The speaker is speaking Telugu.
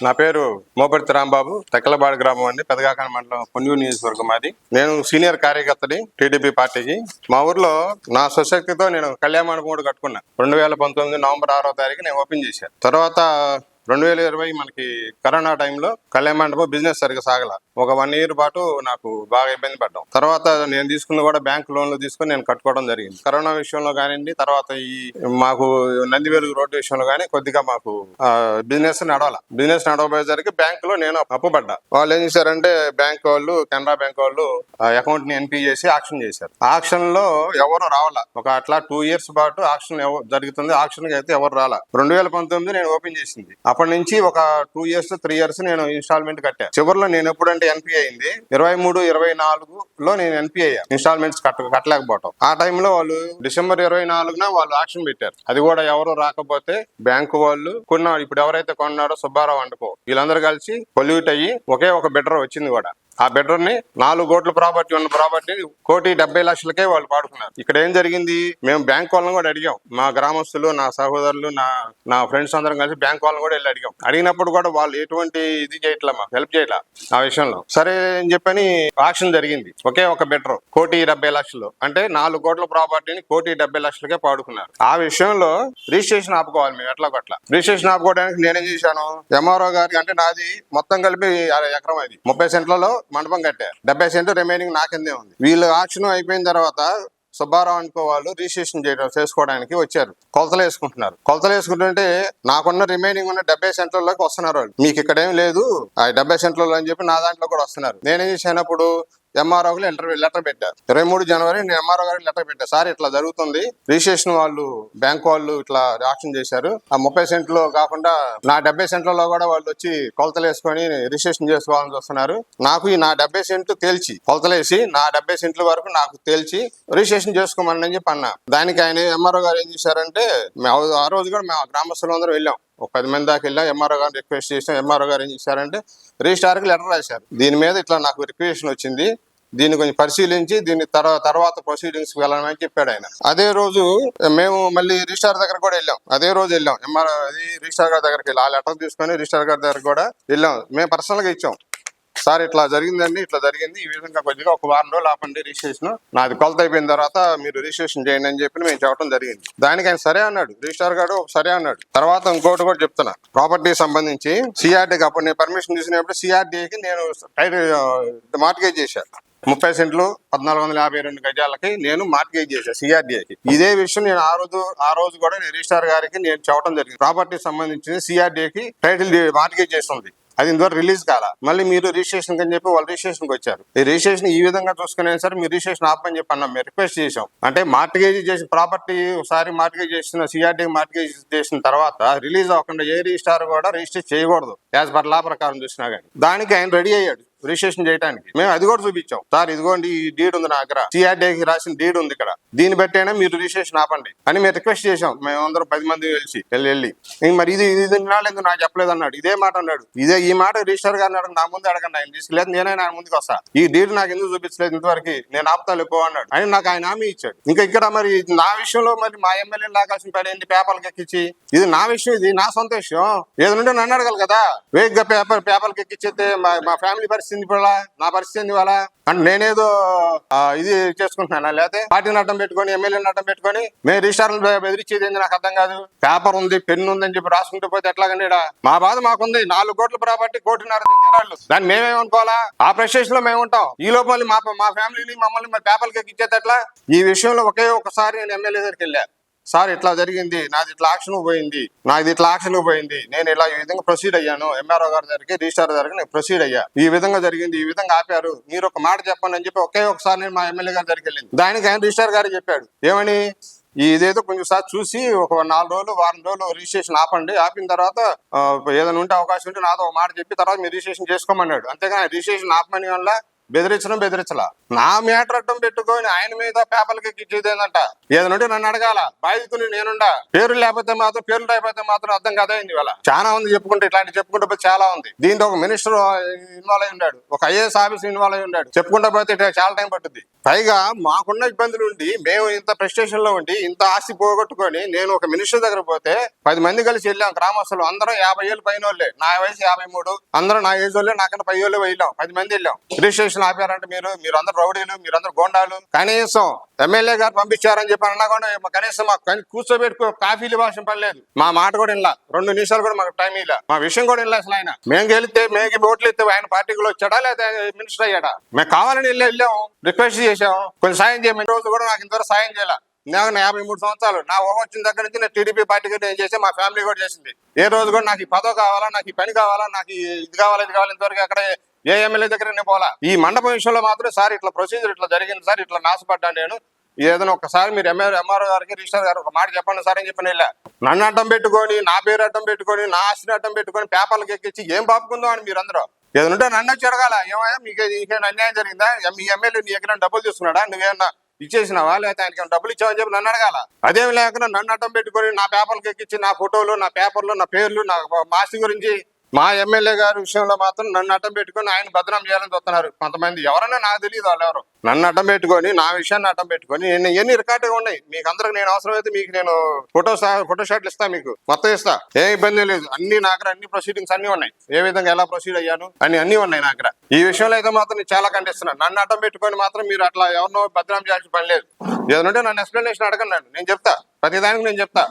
నా పేరు మోపర్తి రాంబాబు, తెక్కలబాడి గ్రామం అండి, పెదగాకాని మండలం, పొన్నూరు నియోజకవర్గం. అది నేను సీనియర్ కార్యకర్తని టీడీపీ పార్టీకి. మా ఊర్లో నా స్వశక్తితో నేను కళ్యాణ మండపం కూడా కట్టుకున్నా. 2019 నవంబర్ 6వ తారీఖు నేను ఓపెన్ చేశాను. తర్వాత 2020 మనకి కరోనా టైంలో కళ్యాణ మండపం బిజినెస్ సరిగ్గా సాగల. ఒక 1 ఇయర్ పాటు నాకు బాగా ఇబ్బంది పడ్డాం. తర్వాత నేను తీసుకున్న కూడా బ్యాంక్ లోన్లు తీసుకుని నేను కట్టుకోవడం జరిగింది. కరోనా విషయంలో కానివ్వండి, తర్వాత ఈ మాకు నందివేలు రోడ్డు విషయంలో కానీ కొద్దిగా మాకు బిజినెస్ నడవబోయేసరికి బ్యాంకులో నేను అప్పు పడ్డా. వాళ్ళు ఏం చేశారంటే బ్యాంక్ వాళ్ళు, కెనరా బ్యాంక్ వాళ్ళు అకౌంట్ ని ఎన్పీ చేసి ఆక్షన్ చేశారు. ఆక్షన్ లో ఎవరు రావాల. ఒక అట్లా 2 ఇయర్స్ పాటు ఆక్షన్ జరుగుతుంది. ఆక్షన్ కి అయితే ఎవరు రాలా. 2019 నేను ఓపెన్ చేసింది. అప్పటి నుంచి ఒక 2 ఇయర్స్ 3 ఇయర్స్ నేను ఇన్స్టాల్మెంట్ కట్టా. చివరిలో నేను ఎప్పుడంటే ఎన్పీ అయింది 23-24లో నేను ఎన్పీ అయ్యా. ఇన్స్టాల్మెంట్స్ కట్టలేకపోవటం. ఆ టైంలో వాళ్ళు డిసెంబర్ 24న వాళ్ళు ఆక్షన్ పెట్టారు. అది కూడా ఎవరు రాకపోతే బ్యాంకు వాళ్ళు ఇప్పుడు ఎవరైతే కొన్నారో సుబ్బారావు అండుకో వీళ్ళందరూ కలిసి పొల్యూట్ అయ్యి ఒకే ఒక బెటర్ వచ్చింది కూడా. ఆ బెటర్ ని 4 కోట్ల ప్రాపర్టీ ఉన్న ప్రాపర్టీ 1,70,00,000కే వాళ్ళు పాడుకున్నారు. ఇక్కడ ఏం జరిగింది, మేము బ్యాంక్ వాళ్ళని కూడా అడిగాం. మా గ్రామస్తులు, నా సహోదరులు, నా ఫ్రెండ్స్ అందరం కలిసి బ్యాంక్ వాళ్ళని కూడా వెళ్ళి అడిగాం. అడిగినప్పుడు కూడా వాళ్ళు ఎటువంటి ఇది చేయట్లా, మాకు హెల్ప్ చేయట్లా ఆ విషయంలో. సరే అని చెప్పని ఆక్షన్ జరిగింది. ఒకే ఒక బెటర్ 1,70,00,000 అంటే 4 కోట్ల ప్రాపర్టీని 1,70,00,000కే పాడుకున్నారు. ఆ విషయంలో రిజిస్ట్రేషన్ ఆపుకోవాలి మేము ఎట్లా కొట్లా. రిజిస్ట్రేషన్ ఆపుకోవడానికి నేనేం చేశాను, ఎంఆర్ఓ గారికి, అంటే నాది మొత్తం కలిపి 1 ఎకరం, అది 30 సెంట్లలో మండపం కట్టారు. 70 సెంట్లు రిమైనింగ్ నా కిందే ఉంది. వీళ్ళు ఆక్షన్ అయిపోయిన తర్వాత సుబ్బారావు అనుకో వాళ్ళు రిజిస్ట్రేషన్ చేసుకోవడానికి వచ్చారు. కొలతలు వేసుకుంటుంటే నాకున్న రిమైనింగ్ ఉన్న 70 సెంట్లలోకి వస్తున్నారు వాళ్ళు. మీకు ఇక్కడ ఏం లేదు ఆ 70 సెంట్లలో అని చెప్పి నా దాంట్లో కూడా వస్తున్నారు. నేనేం చేసినప్పుడు ఎంఆర్ఓకి లెటర్ పెట్టారు. 23 జనవరి నేను ఎంఆర్ఓ గారికి లెటర్ పెట్టాను. సార్ ఇట్లా జరుగుతుంది, రిజిస్ట్రేషన్ వాళ్ళు బ్యాంక్ వాళ్ళు ఇట్లా ఆక్షన్ చేశారు. ఆ 30 సెంట్లు కాకుండా నా 70 సెంట్లలో కూడా వాళ్ళు వచ్చి కొలతలు వేసుకొని రిజిస్ట్రేషన్ చేసుకోవాలని చూస్తున్నారు. నాకు నా 70 సెంట్లు తేల్చి కొలతలేసి నా 70 సెంట్ల వరకు నాకు తేల్చి రిజిస్ట్రేషన్ చేసుకోమని చెప్పి అన్నా. దానికి ఆయన ఎంఆర్ఓ గారు ఏం చేశారంటే, ఆ రోజు కూడా మేము గ్రామస్తులందరూ వెళ్ళాం. ఒక 10 మంది దాకా వెళ్ళాం. ఎంఆర్ఓ గారిని రిక్వెస్ట్ చేసాం. ఎంఆర్ఓ గారు ఏం చేశారంటే రిజిస్ట్రార్కి లెటర్ రాశారు. దీని మీద ఇట్లా నాకు రిక్వెషన్ వచ్చింది, దీన్ని కొంచెం పరిశీలించి దీన్ని తర్వాత ప్రొసీడింగ్స్ వెళ్ళాలని చెప్పాడు ఆయన. అదే రోజు మేము మళ్ళీ రిజిస్ట్రార్ దగ్గర కూడా వెళ్ళాం. అదే రోజు వెళ్ళాం రిజిస్ట్రార్ గారి దగ్గరికి వెళ్ళి ఆ లెటర్ తీసుకొని రిజిస్ట్రార్ గారి దగ్గర కూడా వెళ్ళాం. మేము పర్సనల్ గా ఇచ్చాం. సార్ ఇట్లా జరిగిందండి, ఇట్లా జరిగింది, ఈ విధంగా కొద్దిగా ఒక 1 వారం రోజులు ఆపండి రిజిస్ట్రేషన్, నాది కొలత అయిపోయిన తర్వాత మీరు రిజిస్ట్రేషన్ చేయండి అని చెప్పి మేము చెప్పడం జరిగింది. దానికి ఆయన సరే అన్నాడు, రిజిస్ట్రార్ గారు సరే అన్నాడు. తర్వాత ఇంకోటి కూడా చెప్తున్నా, ప్రాపర్టీకి సంబంధించి సిఆర్డీకి అప్పుడు నేను పర్మిషన్ తీసుకునేప్పుడు సిఆర్డీకి నేను మార్టిగేజ్ చేశాను. 30 సెంట్లు 1,452 గజాలకి నేను మార్టిగేజ్ చేశాను సిఆర్డీకి. ఇదే విషయం నేను ఆ రోజు కూడా నేను రిజిస్ట్రార్ గారికి నేను చెప్పడం జరిగింది. ప్రాపర్టీకి సంబంధించి సిఆర్డీకి టైటిల్ మార్టిగేజ్ చేస్తుంది, అది ఇంతవరకు రిలీజ్ కాలా. మళ్ళీ మీరు రిజిస్ట్రేషన్ అని చెప్పి వాళ్ళు రిజిస్ట్రేషన్కి వచ్చారు. ఈ రిజిస్ట్రేషన్ ఈ విధంగా చూసుకునే సరే మీరు రిజిస్ట్రేషన్ ఆపని చెప్పి అన్నాం. మేము రిక్వెస్ట్ చేసాం. అంటే మార్టిగేజ్ చేసిన ప్రాపర్టీ ఒకసారి మార్టిగేజ్ చేసిన సిఆర్డీ మార్టిగేజ్ చేసిన తర్వాత రిలీజ్ అవ్వకుండా ఏ రిజిస్ట్రార్ కూడా రిజిస్టర్ చేయకూడదు యాజ్ పర్ లా ప్రకారం చూసినా కానీ. దానికి ఆయన రెడీ అయ్యాడు రిజిస్ట్రేషన్ చేయడానికి. మేము అది కూడా చూపించాం. సార్ ఇదిగోండి ఈ డీడ్ ఉంది నా దగ్గర, సిఆర్డీకి రాసిన డీడ్ ఉంది ఇక్కడ, దీన్ని బట్టి అయినా మీరు రిజిస్ట్రేషన్ ఆపండి అని మేము రిక్వెస్ట్ చేసాం. మేము అందరం 10 మంది వెళ్ళి మరి ఇది ఎందుకు నాకు చెప్పలేదు అన్నాడు. ఇదే మాట అన్నాడు. ఈ మాట రిజిస్టర్ గారిని అడగండి, నా ముందు అడగండి, ఆయన తీసుకెళ్ళలేదు, నేనైనా ఆయన ముందుకు వస్తా, ఈ డీడ్ నాకు ఎందుకు చూపించలేదు ఇంతవరకు, నేను ఆపుతాను ఎక్కువ అన్నాడు. అని నాకు ఆయన హామీ ఇచ్చాడు. ఇంకా ఇక్కడ మరి నా విషయంలో మరి మా ఎమ్మెల్యేని లాగాల్సిన పని ఏంటి, పేపర్లకు ఎక్కించి, ఇది నా విషయం, ఇది నా సొంత విషయం, ఏదైనా నన్ను అడగాలి కదా. వేగ్గా పేపర్కి ఎక్కించేస్తే మా ఫ్యామిలీ పరిస్థితి నా పరిస్థితి వాళ్ళ అంటే నేనేదో ఇది చేసుకుంటున్నాను, లేకపోతే పార్టీని అడ్డం పెట్టుకొని ఎమ్మెల్యేని అడ్డం పెట్టుకొని మేము రిజిస్టార్లు బెదిరించేది ఏంది నాకు అర్థం కాదు. పేపర్ ఉంది, పెన్ను ఉందని చెప్పి రాసుకుంటూ పోతే ఎట్లాగండి. మా బాధ మాకుంది. 4 కోట్ల ప్రాపర్టీ 1.5 కోటి దాన్ని మేమేమనుకోవాలా? ఆ ప్రెస్టేషన్ లో మేము ఉంటాం. ఈ లోపల మా ఫ్యామిలీని మమ్మల్ని పేపర్కి ఎక్కించేది ఎట్లా? ఈ విషయంలో ఒకే ఒకసారి నేను ఎమ్మెల్యే దగ్గరికి వెళ్ళా. సార్ ఇట్లా జరిగింది, నాది ఇట్లా ఆక్షన్ పోయింది, నేను ఇలా ఈ విధంగా ప్రొసీడ్ అయ్యాను, ఎంఆర్ఓ గారి దగ్గరికి రిజిస్టార్ దగ్గరికి నేను ప్రొసీడ్ అయ్యా, ఈ విధంగా జరిగింది, ఈ విధంగా ఆపారు, మీరు ఒక మాట చెప్పండి అని చెప్పి ఒకే ఒకసారి నేను మా ఎమ్మెల్యే గారి దగ్గరికి వెళ్ళింది. దానికి ఆయన రిజిస్టార్ గారు చెప్పాడు ఏమని, ఇదేదో కొంచెం సార్ చూసి ఒక 4 రోజులు 1 వారం రోజులు రిజిస్ట్రేషన్ ఆపండి, ఆపిన తర్వాత ఏదైనా ఉంటే అవకాశం ఉంటే నాతో ఒక మాట చెప్పి తర్వాత మీరు రిజిస్ట్రేషన్ చేసుకోమన్నాడు. అంతేగాని రిజిస్ట్రేషన్ ఆపమని వల్ల బెదిరించలా. నా మ్యాటర్ అడ్డం పెట్టుకొని ఆయన మీద పేపర్లకి ఎక్కించేది ఏంటంట. ఏదనుంటే నన్ను అడగాల, బాధితుని నేనుండా. పేర్లు లేకపోతే మాత్రం, పేర్లు లేకపోతే మాత్రం అర్థం కదైంది ఇవాళ. చాలా ఉంది చెప్పుకుంటే, ఇట్లాంటి చెప్పుకుంటే పోతే చాలా ఉంది. దీంట్లో ఒక మినిస్టర్ ఇన్వాల్వ్ అయి ఉన్నాడు, ఒక ఐఏఎస్ ఆఫీసర్ ఇన్వాల్వ్ అయి ఉన్నాడు. చెప్పుకుంటా పోతే చాలా టైం పట్టుద్ది. పైగా మాకున్న ఇబ్బందులు ఉండి, మేము ఇంత ప్రెస్టేషన్ లో ఉండి, ఇంత ఆస్తి పోగొట్టుకొని నేను ఒక మినిస్టర్ దగ్గర పోతే 10 మంది కలిసి వెళ్ళాం. గ్రామస్తులు అందరం 50 ఏళ్ళు పైన వాళ్ళే, నా వయసు 53, అందరూ నా ఏజ్ వాళ్ళే, నాకన్నా 10 ఏళ్ళు వెళ్ళాం. 10 మంది వెళ్ళాం. రిజిస్ట్రేషన్ ఆపారంటే మీరు అందరూ రౌడీలు, మీరందరూ గోండాలు. కనీసం ఎమ్మెల్యే గారు పంపించారని చెప్పి అన్నా కూడా కనీసం మాకు కూర్చోబెట్టుకో కాఫీలు భాషం పడలేదు. మా మాట కూడా ఇలా 2 నిమిషాలు కూడా మాకు టైం ఇలా, మా విషయం కూడా ఇలా. అసలు ఆయన మేము గెలిస్తే, మేము ఓట్లు ఇస్తే ఆయన పార్టీలో వచ్చాడా లేదా మినిస్టర్ అయ్యాడా? మేము కావాలని వెళ్ళాము, రిక్వెస్ట్ చేసాం, కొంచెం సాయం చేయమని. రోజు కూడా నాకు ఇంతవరకు సాయం చేయాల. నాకు 53 సంవత్సరాలు, నా ఊహ వచ్చిన దగ్గర నుంచి నేను టీడీపీ పార్టీకి నేను చేసి, మా ఫ్యామిలీ కూడా చేసింది. ఏ రోజు కూడా నాకు ఈ పదవి కావాలా, నాకు ఈ పని కావాలా, నాకు ఇది కావాలి, ఇది కావాలి, ఇంతవరకు అక్కడ ఏ ఎమ్మెల్యే దగ్గర నేను పోలా. ఈ మండపం విషయంలో మాత్రం సార్ ఇట్లా ప్రొసీజర్ ఇట్లా జరిగింది సార్, ఇట్లా నాశపడ్డాను నేను, ఏదైనా ఒకసారి మీరు ఎంఆర్ఓ గారికి, రిజిస్టర్ గారు ఒక మాట చెప్పండి సార్ అని చెప్పిన వెళ్ళా. నన్ను అడ్డం పెట్టుకొని, నా పేరు అడ్డం పెట్టుకొని, నా ఆస్తిని అడ్డం పెట్టుకొని పేపర్లకు ఎక్కించి ఏం పాపుకుందాం అని మీరందరూ. ఏదంటే నన్ను వచ్చి అడగాల, ఏమయ్యా మీకు నీకేమైనా అన్యాయం జరిగిందా, మీ ఎమ్మెల్యే నీ ఎక్కడ డబ్బులు తీసుకున్నాడా, నువ్వేమన్నా ఇచ్చేసినావా, లేకపోతే ఆయనకి డబ్బులు ఇచ్చావని చెప్పి నన్ను అడగాల. అదేమి లేకుండా నన్ను అడ్డం పెట్టుకొని నా పేపర్లకు ఎక్కించి, నా ఫోటోలు, నా పేపర్లు, నా పేర్లు, నా ఆస్తి గురించి, మా ఎమ్మెల్యే గారి విషయంలో మాత్రం నన్ను అడ్డం పెట్టుకొని ఆయన బదనాం చేయాలని చూస్తున్నారు కొంతమంది. ఎవరైనా నాకు తెలియదు వాళ్ళు ఎవరు. నన్ను అడ్డం పెట్టుకొని, నా విషయాన్ని అడ్డం పెట్టుకొని, నేను ఎన్ని రికార్డుగా ఉన్నాయి మీకు అందరికి. నేను అవసరమైతే మీకు నేను ఫోటో షాట్లు ఇస్తా, మీకు మొత్తం ఇస్తా, ఏ ఇబ్బంది లేదు. అన్ని నా దగ్గర అన్ని ప్రొసీడింగ్స్ అన్ని ఉన్నాయి, ఏ విధంగా ఎలా ప్రొసీడ్ అయ్యాను అన్ని ఉన్నాయి నా దగ్గర. ఈ విషయంలో అయితే మాత్రం నేను చాలా ఖండిస్తున్నాను. నన్ను అడ్డం పెట్టుకొని మాత్రం మీరు అట్లా ఎవరినో బదనాం చేయాల్సిన పని లేదు. ఏదంటే నన్ను ఎక్స్ప్లెనేషన్ అడగండి, నేను చెప్తా, ప్రతిదానికి నేను చెప్తా.